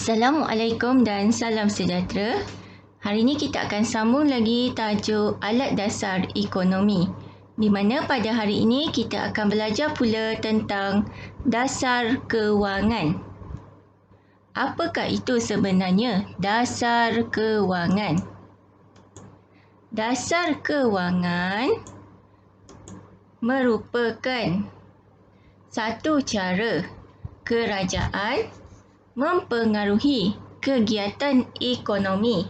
Assalamualaikum dan salam sejahtera. Hari ini kita akan sambung lagi tajuk alat dasar ekonomi. Di mana pada hari ini kita akan belajar pula tentang dasar kewangan. Apakah itu sebenarnya dasar kewangan? Dasar kewangan merupakan satu cara kerajaan mempengaruhi kegiatan ekonomi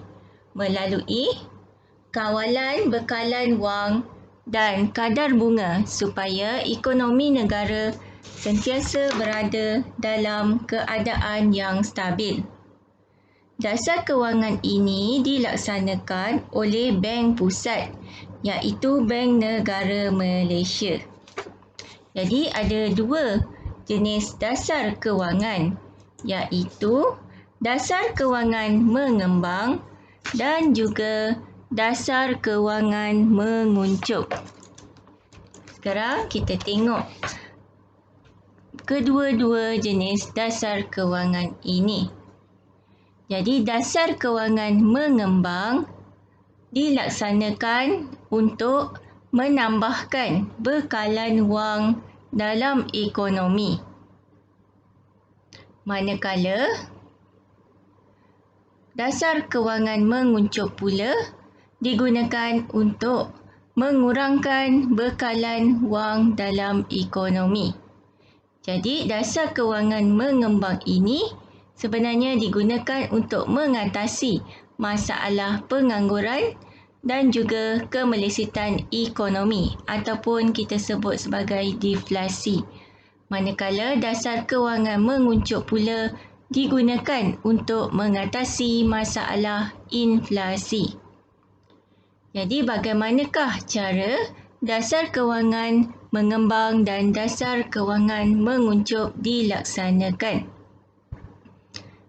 melalui kawalan bekalan wang dan kadar bunga supaya ekonomi negara sentiasa berada dalam keadaan yang stabil. Dasar kewangan ini dilaksanakan oleh Bank Pusat, iaitu Bank Negara Malaysia. Jadi ada dua jenis dasar kewangan, iaitu dasar kewangan mengembang dan juga dasar kewangan menguncup. Sekarang kita tengok kedua-dua jenis dasar kewangan ini. Jadi dasar kewangan mengembang dilaksanakan untuk menambahkan bekalan wang dalam ekonomi. Manakala dasar kewangan menguncup pula digunakan untuk mengurangkan bekalan wang dalam ekonomi. Jadi dasar kewangan mengembang ini sebenarnya digunakan untuk mengatasi masalah pengangguran dan juga kemelisitan ekonomi ataupun kita sebut sebagai deflasi. Manakala dasar kewangan menguncup pula digunakan untuk mengatasi masalah inflasi. Jadi bagaimanakah cara dasar kewangan mengembang dan dasar kewangan menguncup dilaksanakan?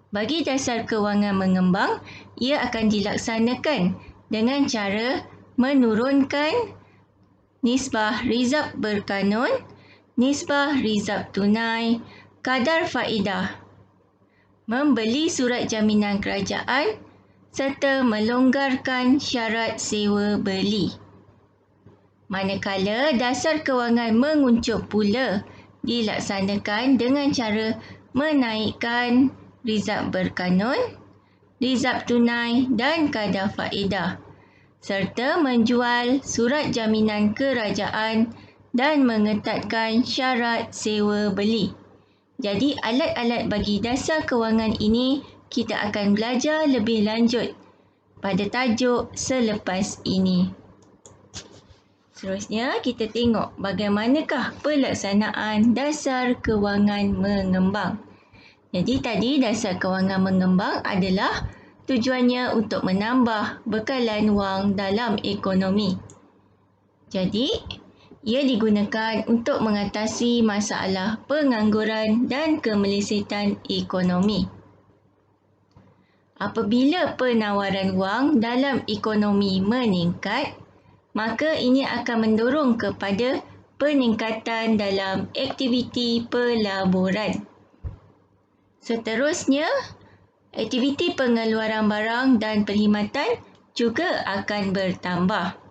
Bagi dasar kewangan mengembang, ia akan dilaksanakan dengan cara menurunkan nisbah rizab berkanun, nisbah rizab tunai, kadar faedah, membeli surat jaminan kerajaan serta melonggarkan syarat sewa beli. Manakala dasar kewangan menguncup pula dilaksanakan dengan cara menaikkan rizab berkanun, rizab tunai dan kadar faedah serta menjual surat jaminan kerajaan dan mengetatkan syarat sewa beli. Jadi alat-alat bagi dasar kewangan ini kita akan belajar lebih lanjut pada tajuk selepas ini. Seterusnya kita tengok bagaimanakah pelaksanaan dasar kewangan mengembang. Jadi tadi dasar kewangan mengembang adalah tujuannya untuk menambah bekalan wang dalam ekonomi. Jadi ia digunakan untuk mengatasi masalah pengangguran dan kemelisitan ekonomi. Apabila penawaran wang dalam ekonomi meningkat, maka ini akan mendorong kepada peningkatan dalam aktiviti pelaburan. Seterusnya, aktiviti pengeluaran barang dan perkhidmatan juga akan bertambah.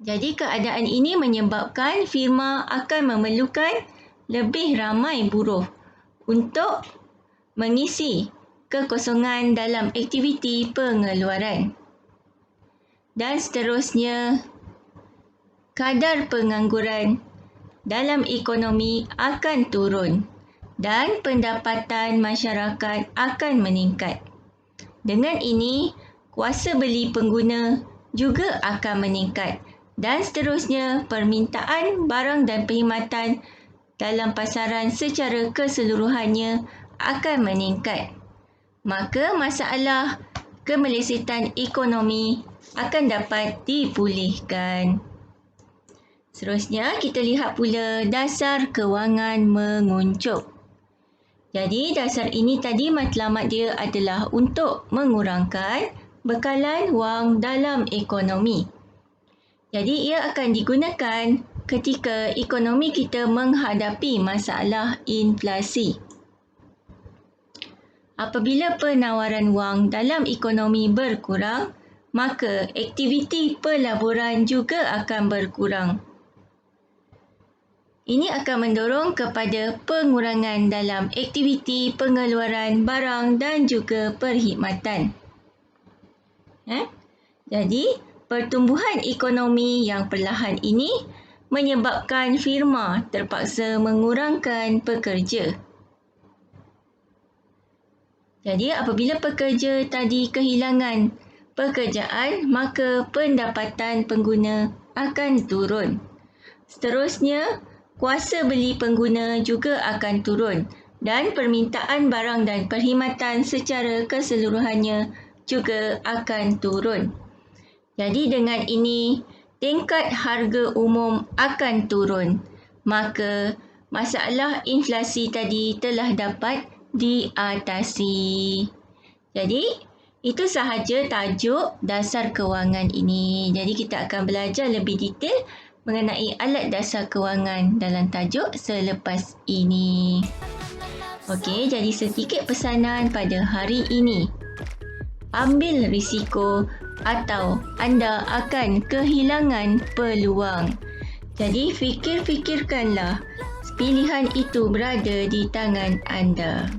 Jadi keadaan ini menyebabkan firma akan memerlukan lebih ramai buruh untuk mengisi kekosongan dalam aktiviti pengeluaran. Dan seterusnya, kadar pengangguran dalam ekonomi akan turun dan pendapatan masyarakat akan meningkat. Dengan ini, kuasa beli pengguna juga akan meningkat dan seterusnya permintaan barang dan perkhidmatan dalam pasaran secara keseluruhannya akan meningkat. Maka masalah kemelisitan ekonomi akan dapat dipulihkan. Seterusnya kita lihat pula dasar kewangan menguncup. Jadi dasar ini tadi matlamat dia adalah untuk mengurangkan bekalan wang dalam ekonomi. Jadi ia akan digunakan ketika ekonomi kita menghadapi masalah inflasi. Apabila penawaran wang dalam ekonomi berkurang, maka aktiviti pelaburan juga akan berkurang. Ini akan mendorong kepada pengurangan dalam aktiviti pengeluaran barang dan juga perkhidmatan. Jadi, pertumbuhan ekonomi yang perlahan ini menyebabkan firma terpaksa mengurangkan pekerja. Jadi, apabila pekerja tadi kehilangan pekerjaan, maka pendapatan pengguna akan turun. Seterusnya, kuasa beli pengguna juga akan turun dan permintaan barang dan perkhidmatan secara keseluruhannya juga akan turun. Jadi dengan ini, tingkat harga umum akan turun. Maka masalah inflasi tadi telah dapat diatasi. Jadi, itu sahaja tajuk dasar kewangan ini. Jadi, kita akan belajar lebih detail mengenai alat dasar kewangan dalam tajuk selepas ini. Okey, jadi sedikit pesanan pada hari ini. Ambil risiko atau anda akan kehilangan peluang. Jadi fikirkanlah, pilihan itu berada di tangan anda.